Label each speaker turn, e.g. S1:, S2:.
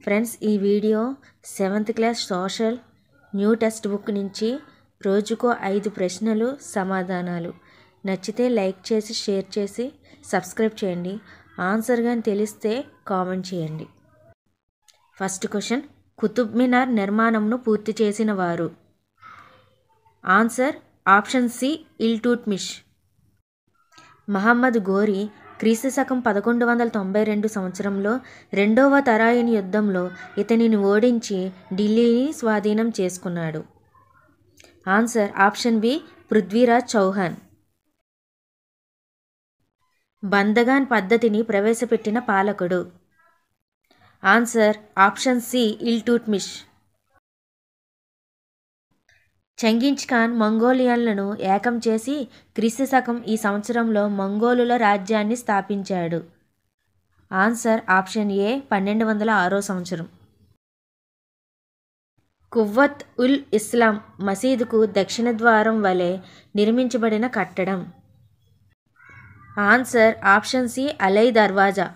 S1: Friends, ఈ video 7th class social new text book నుంచి రోజుకో 5 ప్రశ్నలు సమాధానాలు. నచ్చితే లైక్ చేసి షేర్ చేసి సబ్స్క్రైబ్ చేయండి. ఆన్సర్ కానీ తెలిస్తే కామెంట్ చేయండి. ఫస్ట్ క్వశ్చన్, కుతుబ్ మినార్ నిర్మాణంను పూర్తి చేసిన వారు? Answer option C, Iltutmish. Muhammad Ghori క్రీస్తు శకం 1192 సంవత్సరంలో రెండవ తరాయిన్ యుద్ధంలో ఇతనిని ఓడించి ఢిల్లీని స్వాధీనం చేసుకున్నాడు. Answer option B, Prithviraj Chauhan. బందగాన్ పద్ధతిని ప్రవేశపెట్టిన పాలకుడు? Answer option C, Iltutmish. Genghis Khan మంగోలియన్లను ఏకం చేసి క్రీస్తు శకం ఈ సంవత్సరంలో మంగోలుల రాజ్యాన్ని స్థాపించాడు. ఆన్సర్ ఆప్షన్ ఏ, 1206 సంవత్సరం. కువ్వత్ ఉల్ ఇస్లాం మసీదుకు దక్షిణ ద్వారం వలె నిర్మించబడిన కట్టడం? ఆన్సర్ ఆప్షన్ సి, అలై దర్వాజా.